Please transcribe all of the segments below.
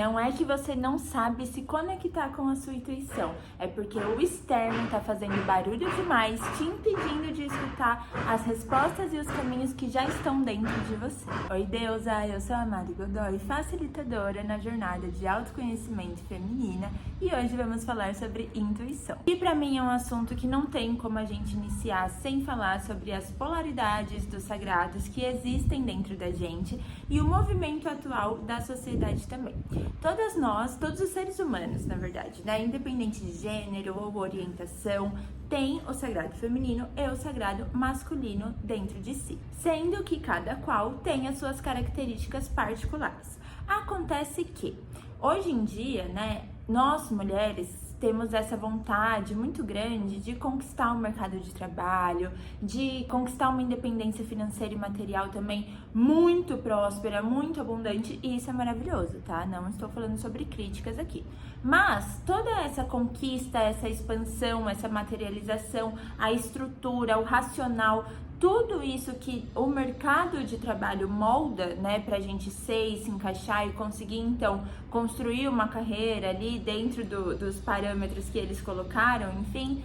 Não é que você não sabe se conectar com a sua intuição, é porque o externo tá fazendo barulho demais, te impedindo de escutar as respostas e os caminhos que já estão dentro de você. Oi, deusa, eu sou a Mari Godoy, facilitadora na jornada de autoconhecimento feminina, e hoje vamos falar sobre intuição. E pra mim é um assunto que não tem como a gente iniciar sem falar sobre as polaridades dos sagrados que existem dentro da gente e o movimento atual da sociedade também. Todas nós, todos os seres humanos, na verdade, né, independente de gênero ou orientação, tem o sagrado feminino e o sagrado masculino dentro de si, sendo que cada qual tem as suas características particulares. Acontece que, hoje em dia, né, nós mulheres temos essa vontade muito grande de conquistar o mercado de trabalho, de conquistar uma independência financeira e material também muito próspera, muito abundante, e isso é maravilhoso, tá? Não estou falando sobre críticas aqui. Mas toda essa conquista, essa expansão, essa materialização, a estrutura, o racional, tudo isso que o mercado de trabalho molda, né, pra gente ser e se encaixar e conseguir, então, construir uma carreira ali dentro dos parâmetros que eles colocaram, enfim,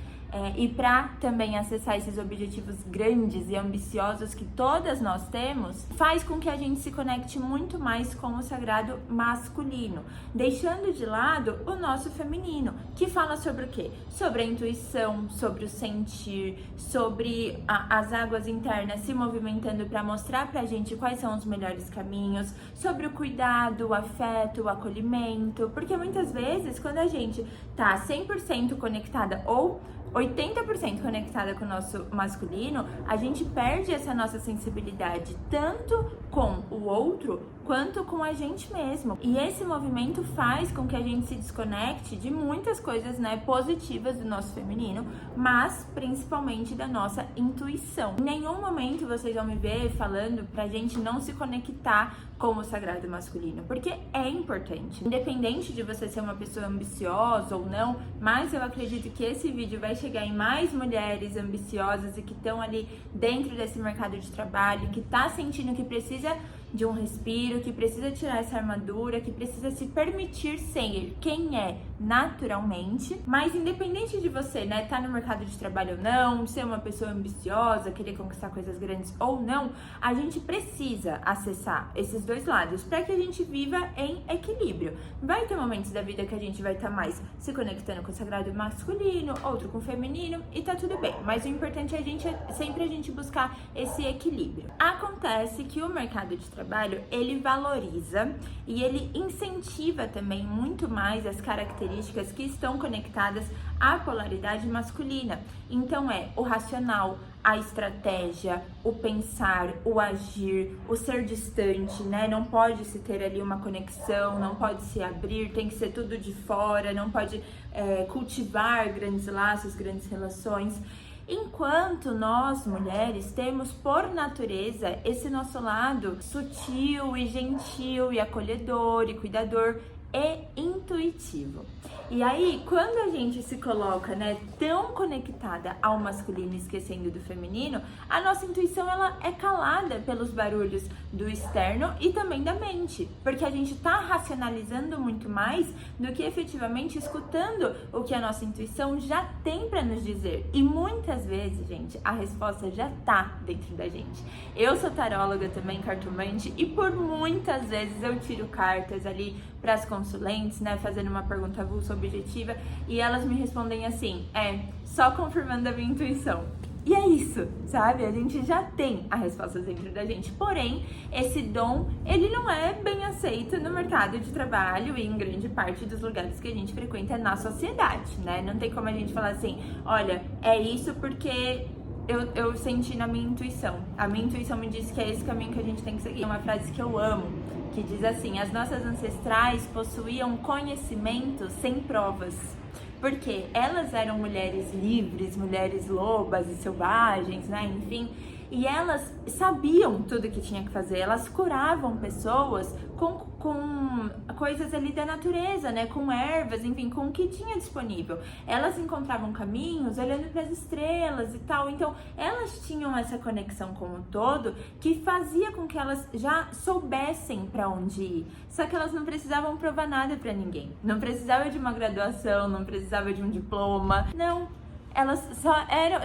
e para também acessar esses objetivos grandes e ambiciosos que todas nós temos, faz com que a gente se conecte muito mais com o sagrado masculino, deixando de lado o nosso feminino, que fala sobre o quê? Sobre a intuição, sobre o sentir, sobre as águas internas se movimentando para mostrar pra gente quais são os melhores caminhos, sobre o cuidado, o afeto, o acolhimento, porque muitas vezes quando a gente tá 100% conectada ou 80% conectada com o nosso masculino, a gente perde essa nossa sensibilidade, tanto com o outro, quanto com a gente mesmo. E esse movimento faz com que a gente se desconecte de muitas coisas, né, positivas do nosso feminino, mas principalmente da nossa intuição. Em nenhum momento vocês vão me ver falando pra gente não se conectar com o sagrado masculino, porque é importante. Independente de você ser uma pessoa ambiciosa ou não, mas eu acredito que esse vídeo vai chegar em mais mulheres ambiciosas e que estão ali dentro desse mercado de trabalho, que tá sentindo que precisa de um respiro, que precisa tirar essa armadura, que precisa se permitir ser quem é naturalmente. Mas independente de você, né, tá no mercado de trabalho ou não, ser uma pessoa ambiciosa, querer conquistar coisas grandes ou não, a gente precisa acessar esses dois lados para que a gente viva em equilíbrio. Vai ter momentos da vida que a gente vai estar mais se conectando com o sagrado masculino, outro com o feminino, e tá tudo bem. Mas o importante é sempre a gente buscar esse equilíbrio. Acontece que o mercado de trabalho, ele valoriza e ele incentiva também muito mais as características que estão conectadas à polaridade masculina. Então é o racional, a estratégia, o pensar, o agir, o ser distante, né? Não pode se ter ali uma conexão, não pode se abrir, tem que ser tudo de fora, não pode cultivar grandes laços, grandes relações. Enquanto nós, mulheres, temos por natureza esse nosso lado sutil e gentil e acolhedor e cuidador e intuitivo. E aí, quando a gente se coloca, né, tão conectada ao masculino, esquecendo do feminino, a nossa intuição, ela é calada pelos barulhos do externo e também da mente, porque a gente tá racionalizando muito mais do que efetivamente escutando o que a nossa intuição já tem para nos dizer. E muitas vezes, gente, a resposta já tá dentro da gente. Eu sou taróloga também, cartomante, e por muitas vezes eu tiro cartas ali para as consulentes, né, fazendo uma pergunta avulsa objetiva, e elas me respondem assim, só confirmando a minha intuição. E é isso, sabe? A gente já tem a resposta dentro da gente. Porém, esse dom, ele não é bem aceito no mercado de trabalho e em grande parte dos lugares que a gente frequenta na sociedade, né? Não tem como a gente falar assim, olha, é isso porque eu senti na minha intuição. A minha intuição me disse que é esse caminho que a gente tem que seguir. É uma frase que eu amo, que diz assim, as nossas ancestrais possuíam conhecimento sem provas. Porque elas eram mulheres livres, mulheres lobas e selvagens, né? Enfim, e elas sabiam tudo que tinha que fazer, elas curavam pessoas com coisas ali da natureza, né, com ervas, enfim, com o que tinha disponível. Elas encontravam caminhos olhando para as estrelas e tal, então elas tinham essa conexão com o todo que fazia com que elas já soubessem para onde ir, só que elas não precisavam provar nada para ninguém, não precisava de uma graduação, não precisava de um diploma, não. Elas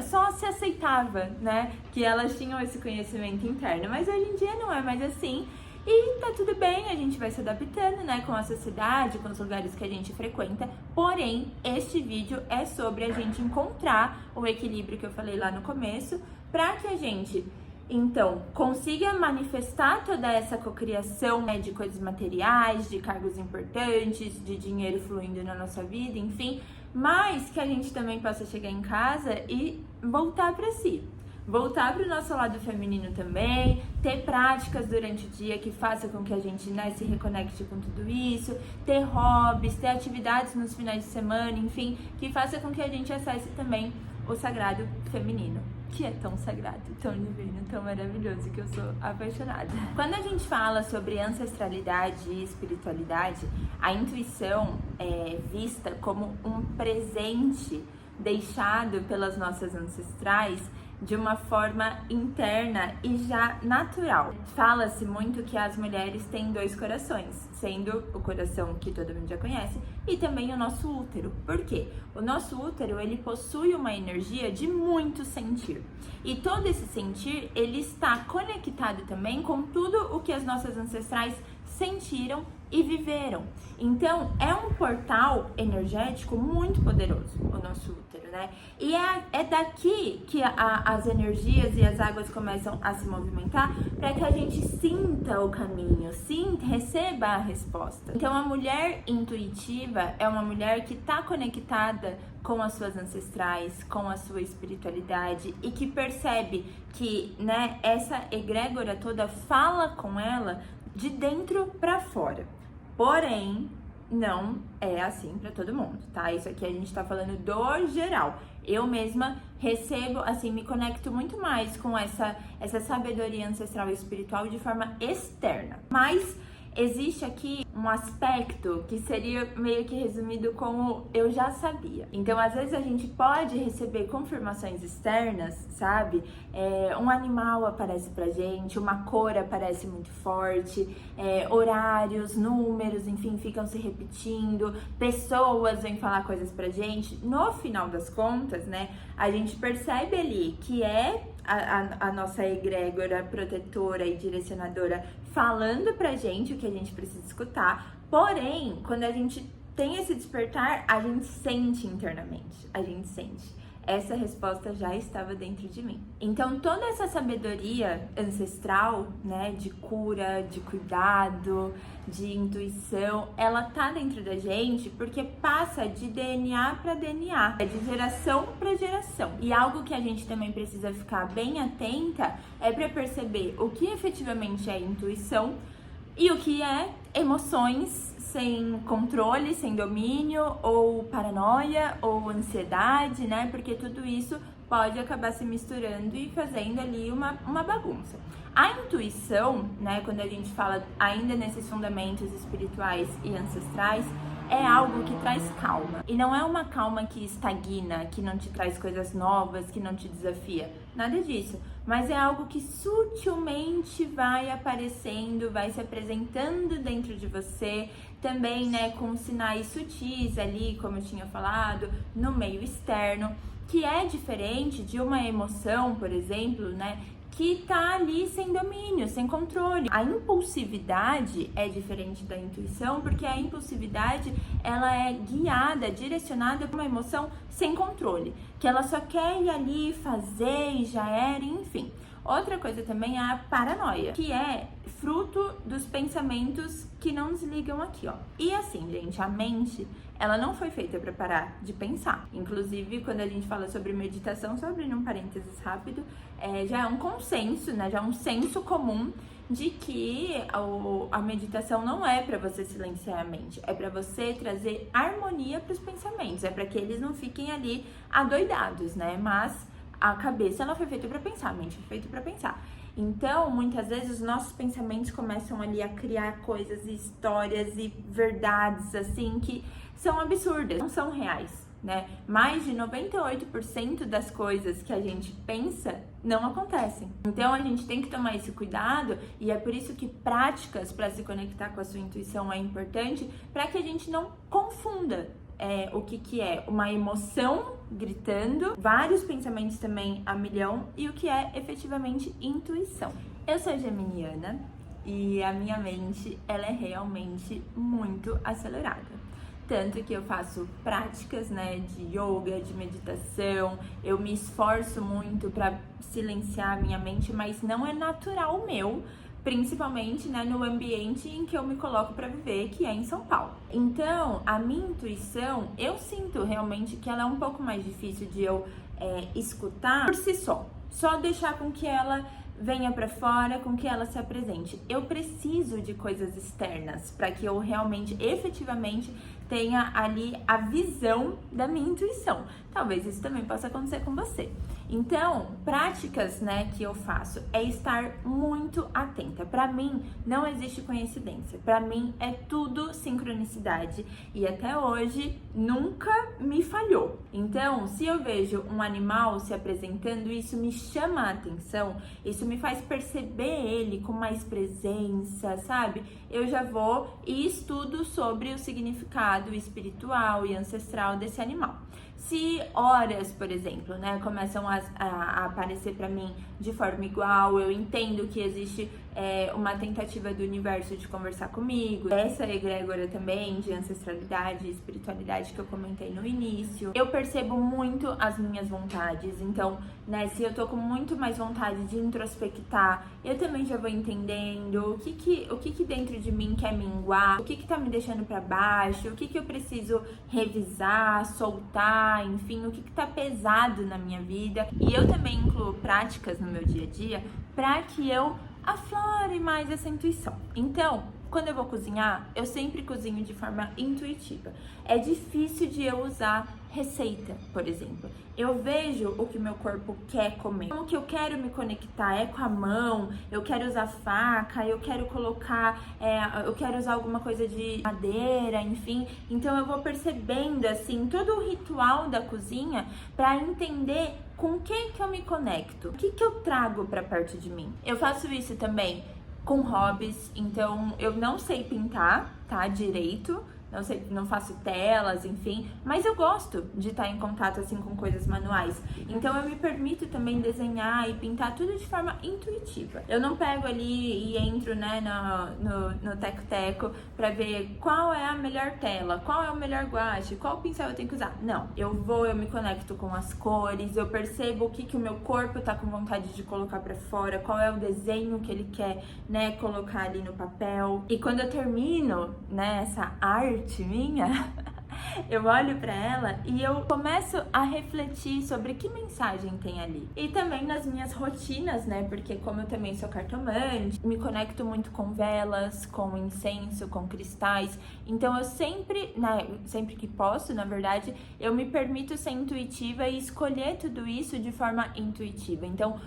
só se aceitava, né, que elas tinham esse conhecimento interno, mas hoje em dia não é mais assim. E tá tudo bem, a gente vai se adaptando, né, com a sociedade, com os lugares que a gente frequenta. Porém, este vídeo é sobre a gente encontrar o equilíbrio que eu falei lá no começo, para que a gente, então, consiga manifestar toda essa cocriação, né, de coisas materiais, de cargos importantes, de dinheiro fluindo na nossa vida, enfim, mas que a gente também possa chegar em casa e voltar para si. Voltar para o nosso lado feminino também, ter práticas durante o dia que façam com que a gente, né, se reconecte com tudo isso, ter hobbies, ter atividades nos finais de semana, enfim, que faça com que a gente acesse também o sagrado feminino, que é tão sagrado, tão divino, tão maravilhoso, que eu sou apaixonada. Quando a gente fala sobre ancestralidade e espiritualidade, a intuição é vista como um presente deixado pelas nossas ancestrais de uma forma interna e já natural. Fala-se muito que as mulheres têm 2 corações, sendo o coração que todo mundo já conhece e também o nosso útero. Por quê? O nosso útero, ele possui uma energia de muito sentir. E todo esse sentir, ele está conectado também com tudo o que as nossas ancestrais sentiram e viveram. Então, é um portal energético muito poderoso, o nosso útero, né? E é daqui que as energias e as águas começam a se movimentar para que a gente sinta o caminho, receba a resposta. Então, a mulher intuitiva é uma mulher que está conectada com as suas ancestrais, com a sua espiritualidade e que percebe que, né, essa egrégora toda fala com ela de dentro para fora. Porém, não é assim para todo mundo, tá? Isso aqui a gente tá falando do geral. Eu mesma recebo, assim, me conecto muito mais com essa sabedoria ancestral e espiritual de forma externa. Mas existe aqui um aspecto que seria meio que resumido como eu já sabia. Então, às vezes a gente pode receber confirmações externas, sabe? Um animal aparece pra gente, uma cor aparece muito forte, horários, números, enfim, ficam se repetindo, pessoas vêm falar coisas pra gente. No final das contas, né, a gente percebe ali que é a nossa egrégora protetora e direcionadora falando pra gente o que a gente precisa escutar, porém, quando a gente tem esse despertar, a gente sente internamente, a gente sente. Essa resposta já estava dentro de mim. Então, toda essa sabedoria ancestral, né, de cura, de cuidado, de intuição, ela tá dentro da gente porque passa de DNA para DNA, de geração para geração. E algo que a gente também precisa ficar bem atenta é para perceber o que efetivamente é intuição e o que é emoções sem controle, sem domínio, ou paranoia, ou ansiedade, né? Porque tudo isso pode acabar se misturando e fazendo ali uma bagunça. A intuição, né, quando a gente fala ainda nesses fundamentos espirituais e ancestrais, é algo que traz calma. E não é uma calma que estagna, que não te traz coisas novas, que não te desafia. Nada disso. Mas é algo que sutilmente vai aparecendo, vai se apresentando dentro de você. Também, né, com sinais sutis ali, como eu tinha falado, no meio externo. Que é diferente de uma emoção, por exemplo, né, que tá ali sem domínio, sem controle. A impulsividade é diferente da intuição, porque a impulsividade, ela é guiada, direcionada por uma emoção sem controle, que ela só quer ir ali, fazer e já era, enfim. Outra coisa também é a paranoia, que é fruto dos pensamentos que não desligam aqui, ó. E assim, gente, a mente, ela não foi feita para parar de pensar. Inclusive, quando a gente fala sobre meditação, só abrindo um parênteses rápido, já é um consenso, né? Já é um senso comum de que a meditação não é para você silenciar a mente, é para você trazer harmonia para os pensamentos, é para que eles não fiquem ali adoidados, né? Mas A cabeça, ela foi feita para pensar, a mente foi feita para pensar. Então, muitas vezes, os nossos pensamentos começam ali a criar coisas e histórias e verdades, assim, que são absurdas, não são reais, né? Mais de 98% das coisas que a gente pensa não acontecem. Então, a gente tem que tomar esse cuidado e é por isso que práticas para se conectar com a sua intuição é importante, para que a gente não confunda o que é uma emoção gritando, vários pensamentos também a milhão, e o que é efetivamente intuição. Eu sou geminiana e a minha mente, ela é realmente muito acelerada. Tanto que eu faço práticas, né, de yoga, de meditação, eu me esforço muito para silenciar a minha mente, mas não é natural meu, principalmente, né, no ambiente em que eu me coloco para viver, que é em São Paulo. Então, a minha intuição, eu sinto realmente que ela é um pouco mais difícil de eu escutar por si só deixar com que ela venha para fora, com que ela se apresente. Eu preciso de coisas externas para que eu realmente, efetivamente, tenha ali a visão da minha intuição. Talvez isso também possa acontecer com você. Então, práticas, né, que eu faço é estar muito atenta. Para mim, não existe coincidência. Para mim, é tudo sincronicidade. E até hoje, nunca me falhou. Então, se eu vejo um animal se apresentando, isso me chama a atenção. Isso me faz perceber ele com mais presença, sabe? Eu já vou e estudo sobre o significado espiritual e ancestral desse animal. Se horas, por exemplo, né, começam a aparecer para mim de forma igual, eu entendo que existe uma tentativa do universo de conversar comigo, essa egrégora também de ancestralidade e espiritualidade que eu comentei no início. Eu percebo muito as minhas vontades, então, né, se eu tô com muito mais vontade de introspectar, eu também já vou entendendo o que dentro de mim quer minguar, o que tá me deixando para baixo, o que eu preciso revisar, soltar, enfim, o que tá pesado na minha vida. E eu também incluo práticas no meu dia a dia para que eu aflore mais essa intuição. Então, quando eu vou cozinhar, eu sempre cozinho de forma intuitiva. É difícil de eu usar receita, por exemplo. Eu vejo o que meu corpo quer comer. Como que eu quero me conectar? É com a mão? Eu quero usar faca? Eu quero colocar... eu quero usar alguma coisa de madeira, enfim. Então eu vou percebendo, assim, todo o ritual da cozinha para entender com quem que eu me conecto. O que eu trago para perto de mim? Eu faço isso também com hobbies, então eu não sei pintar, tá, direito, não faço telas, enfim, mas eu gosto de estar em contato assim com coisas manuais. Então eu me permito também desenhar e pintar tudo de forma intuitiva. Eu não pego ali e entro, né, no teco-teco pra ver qual é a melhor tela, qual é o melhor guache, qual pincel eu tenho que usar. Não, eu me conecto com as cores, eu percebo o que o meu corpo tá com vontade de colocar pra fora, qual é o desenho que ele quer, né, colocar ali no papel. E quando eu termino, né, essa arte minha, eu olho para ela e eu começo a refletir sobre que mensagem tem ali. E também nas minhas rotinas, né? Porque como eu também sou cartomante, me conecto muito com velas, com incenso, com cristais. Então eu sempre, né, sempre que posso, na verdade, eu me permito ser intuitiva e escolher tudo isso de forma intuitiva. Então,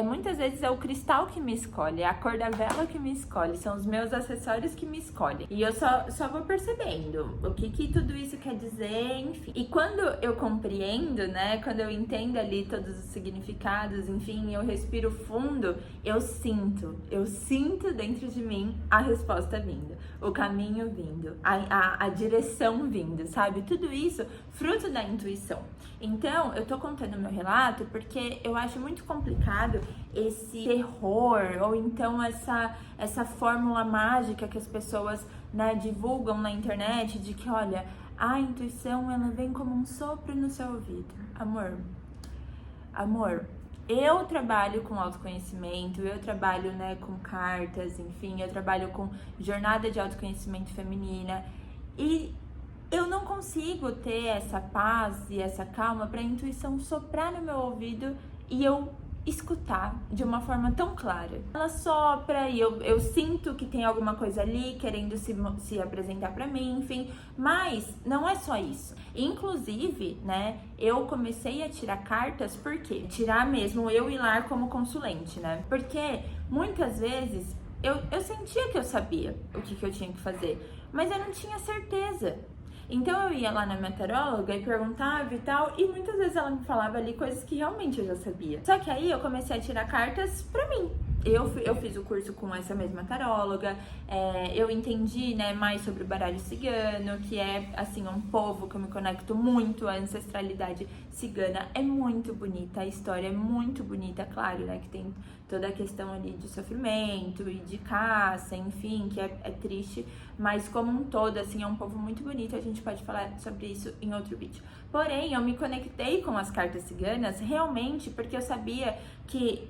muitas vezes é o cristal que me escolhe, é a cor da vela que me escolhe, são os meus acessórios que me escolhem. E eu só vou percebendo o que tudo isso quer dizer, enfim. E quando eu compreendo, né, quando eu entendo ali todos os significados, enfim, eu respiro fundo, eu sinto dentro de mim a resposta vindo, o caminho vindo, a direção vindo, sabe? Tudo isso fruto da intuição. Então, eu tô contando meu relato porque eu acho muito complicado esse terror, ou então essa fórmula mágica que as pessoas, né, divulgam na internet, de que, olha, a intuição, ela vem como um sopro no seu ouvido. Amor, eu trabalho com autoconhecimento, eu trabalho, né, com cartas, enfim, eu trabalho com jornada de autoconhecimento feminina, e eu não consigo ter essa paz e essa calma para a intuição soprar no meu ouvido e eu escutar de uma forma tão clara. Ela sopra e eu sinto que tem alguma coisa ali querendo se apresentar pra mim, enfim, mas não é só isso. Inclusive, né, eu comecei a tirar cartas, por quê? Tirar mesmo eu ir lá como consulente, né? Porque muitas vezes eu sentia que eu sabia o que eu tinha que fazer, mas eu não tinha certeza. Então eu ia lá na minha taróloga e perguntava e tal, e muitas vezes ela me falava ali coisas que realmente eu já sabia. Só que aí eu comecei a tirar cartas pra mim. Eu fiz o curso com essa mesma taróloga, eu entendi, né, mais sobre o baralho cigano, que é, assim, um povo que eu me conecto muito, a ancestralidade cigana é muito bonita, a história é muito bonita, claro, né, que tem toda a questão ali de sofrimento e de caça, enfim, que é triste, mas como um todo, assim, é um povo muito bonito, a gente pode falar sobre isso em outro vídeo. Porém, eu me conectei com as cartas ciganas realmente porque eu sabia que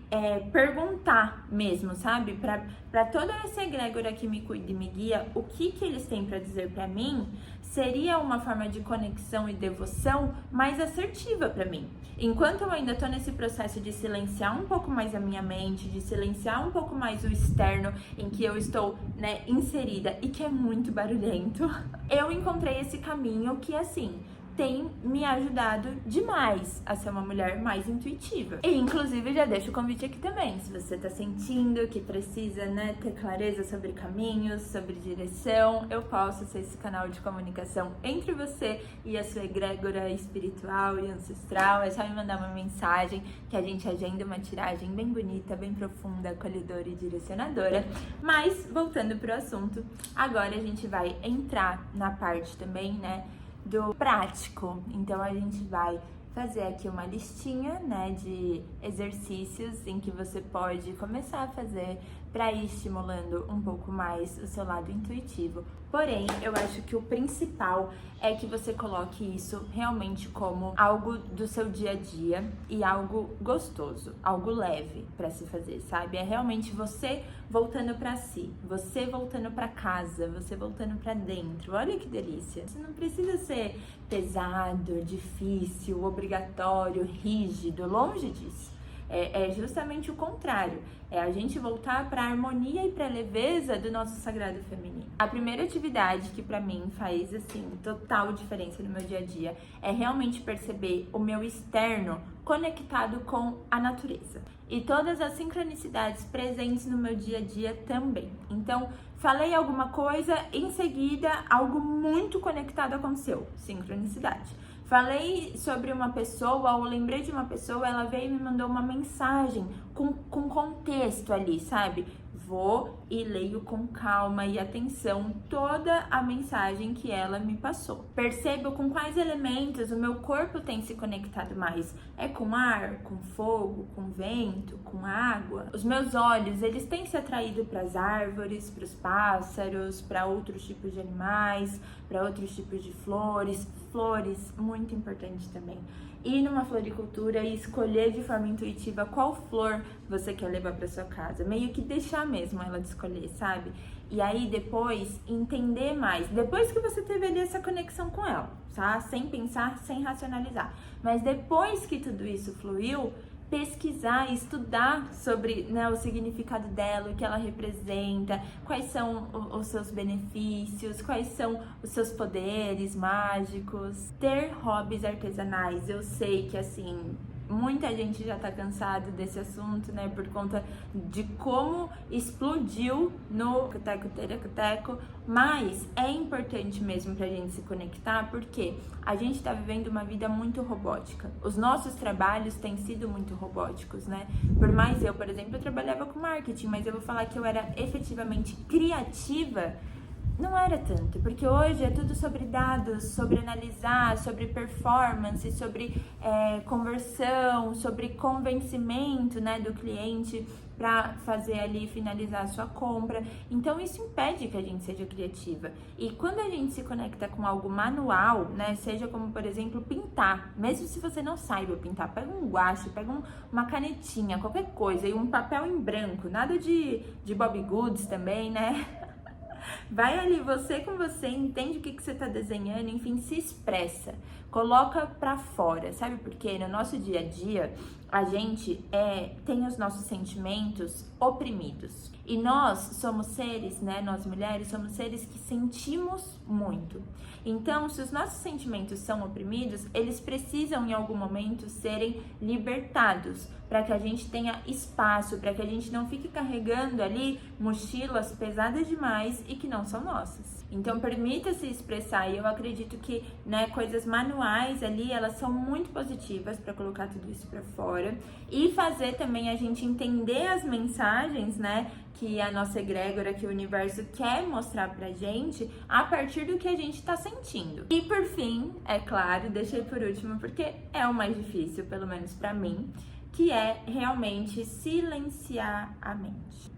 perguntar mesmo, sabe? Pra toda essa egrégora que me cuida e me guia, o que eles têm pra dizer pra mim seria uma forma de conexão e devoção mais assertiva pra mim. Enquanto eu ainda tô nesse processo de silenciar um pouco mais a minha mente, de silenciar um pouco mais o externo em que eu estou, né, inserida e que é muito barulhento, eu encontrei esse caminho que, assim, tem me ajudado demais a ser uma mulher mais intuitiva. E, inclusive, já deixo o convite aqui também. Se você tá sentindo que precisa, né, ter clareza sobre caminhos, sobre direção, eu posso ser esse canal de comunicação entre você e a sua egrégora espiritual e ancestral. É só me mandar uma mensagem que a gente agenda uma tiragem bem bonita, bem profunda, acolhedora e direcionadora. Mas, voltando pro assunto, agora a gente vai entrar na parte também, né, do prático. Então a gente vai fazer aqui uma listinha, né, de exercícios em que você pode começar a fazer para ir estimulando um pouco mais o seu lado intuitivo. Porém, eu acho que o principal é que você coloque isso realmente como algo do seu dia a dia e algo gostoso, algo leve para se fazer, sabe? É realmente você voltando para si, você voltando para casa, você voltando para dentro. Olha que delícia. Isso não precisa ser pesado, difícil, obrigatório, rígido, longe disso. É justamente o contrário, é a gente voltar para a harmonia e para a leveza do nosso sagrado feminino. A primeira atividade que para mim faz, assim, total diferença no meu dia a dia é realmente perceber o meu externo conectado com a natureza e todas as sincronicidades presentes no meu dia a dia também. Então, falei alguma coisa, em seguida algo muito conectado aconteceu, sincronicidade. Falei sobre uma pessoa, ou lembrei de uma pessoa, ela veio e me mandou uma mensagem com contexto ali, sabe? Vou e leio com calma e atenção toda a mensagem que ela me passou. Percebo com quais elementos o meu corpo tem se conectado mais. É com ar, com fogo, com vento, com água. Os meus olhos, eles têm se atraído para as árvores, para os pássaros, para outros tipos de animais, para outros tipos de flores. Flores, muito importante também. Ir numa floricultura e escolher de forma intuitiva qual flor você quer levar para sua casa. Meio que deixar mesmo ela de escolher, sabe? E aí depois entender mais. Depois que você teve ali essa conexão com ela, tá? Sem pensar, sem racionalizar. Mas depois que tudo isso fluiu, pesquisar, estudar sobre, né, o significado dela, o que ela representa, quais são os seus benefícios, quais são os seus poderes mágicos. Ter hobbies artesanais, eu sei que, assim, muita gente já tá cansado desse assunto, né, por conta de como explodiu no Teco, mas é importante mesmo pra gente se conectar, porque a gente tá vivendo uma vida muito robótica. Os nossos trabalhos têm sido muito robóticos, né? Por mais eu, por exemplo, eu trabalhava com marketing, mas eu vou falar que eu era efetivamente criativa, não era tanto, porque hoje é tudo sobre dados, sobre analisar, sobre performance, sobre conversão, sobre convencimento, né, do cliente para fazer ali, finalizar a sua compra. Então isso impede que a gente seja criativa. E quando a gente se conecta com algo manual, né, seja como, por exemplo, pintar, mesmo se você não saiba pintar, pega um guache, pega uma canetinha, qualquer coisa, e um papel em branco, nada de Bobbie Goods também, né? Vai ali, você com você, entende o que você tá desenhando, enfim, se expressa, coloca pra fora, sabe por quê? No nosso dia a dia, a gente tem os nossos sentimentos oprimidos. E nós somos seres, né? Nós mulheres somos seres que sentimos muito. Então, se os nossos sentimentos são oprimidos, eles precisam em algum momento serem libertados, para que a gente tenha espaço, para que a gente não fique carregando ali mochilas pesadas demais e que não são nossas. Então, permita-se expressar, e eu acredito que, né, coisas manuais ali, elas são muito positivas para colocar tudo isso para fora e fazer também a gente entender as mensagens, né, que a nossa egrégora, que o universo quer mostrar pra gente a partir do que a gente tá sentindo. E por fim, é claro, deixei por último porque é o mais difícil, pelo menos pra mim, que é realmente silenciar a mente.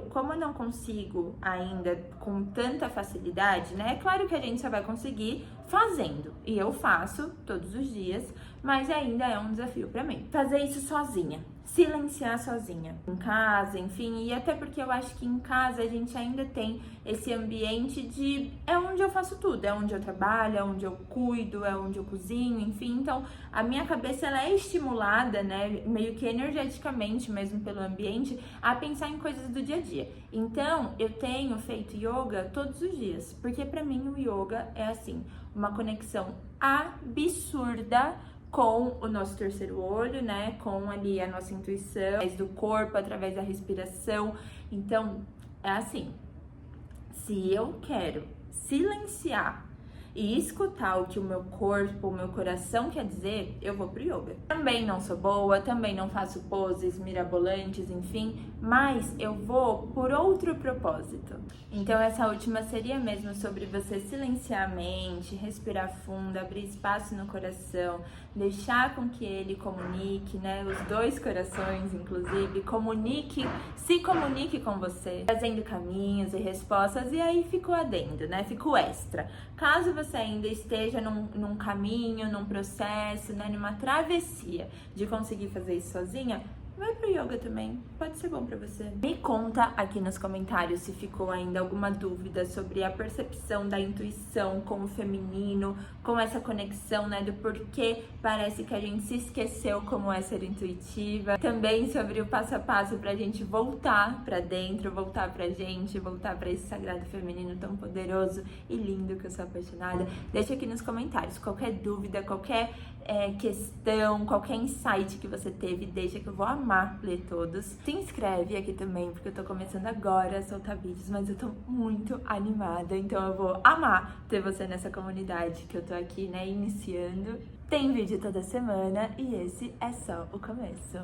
Como eu não consigo ainda com tanta facilidade, né? É claro que a gente só vai conseguir fazendo, e eu faço todos os dias, mas ainda é um desafio pra mim. Fazer isso sozinha, silenciar sozinha, em casa, enfim, e até porque eu acho que em casa a gente ainda tem esse ambiente de é onde eu faço tudo, é onde eu trabalho, é onde eu cuido, é onde eu cozinho, enfim, então a minha cabeça ela é estimulada, né, meio que energeticamente mesmo pelo ambiente, a pensar em coisas do dia a dia. Então, eu tenho feito yoga todos os dias, porque pra mim o yoga é assim, uma conexão absurda com o nosso terceiro olho, né? Com ali a nossa intuição, através do corpo, através da respiração. Então, é assim, se eu quero silenciar e escutar o que o meu corpo, o meu coração quer dizer, eu vou pro yoga. Também não sou boa, também não faço poses mirabolantes, enfim, mas eu vou por outro propósito. Então essa última seria mesmo sobre você silenciar a mente, respirar fundo, abrir espaço no coração, deixar com que ele comunique, né, os dois corações, inclusive, se comunique com você, trazendo caminhos e respostas, e aí fica o adendo, né, fica o extra. Caso você ainda esteja num caminho, num processo, né, numa travessia de conseguir fazer isso sozinha, vai pro yoga também, pode ser bom pra você. Me conta aqui nos comentários se ficou ainda alguma dúvida sobre a percepção da intuição com o feminino, com essa conexão, né, do porquê parece que a gente se esqueceu como é ser intuitiva. Também sobre o passo a passo pra gente voltar pra dentro, voltar pra gente, voltar pra esse sagrado feminino tão poderoso e lindo que eu sou apaixonada. Deixa aqui nos comentários qualquer dúvida, qualquer questão, qualquer insight que você teve, deixa que eu vou amar ler todos. Se inscreve aqui também, porque eu tô começando agora a soltar vídeos, mas eu tô muito animada, então eu vou amar ter você nessa comunidade que eu tô aqui, né, iniciando. Tem vídeo toda semana e esse é só o começo.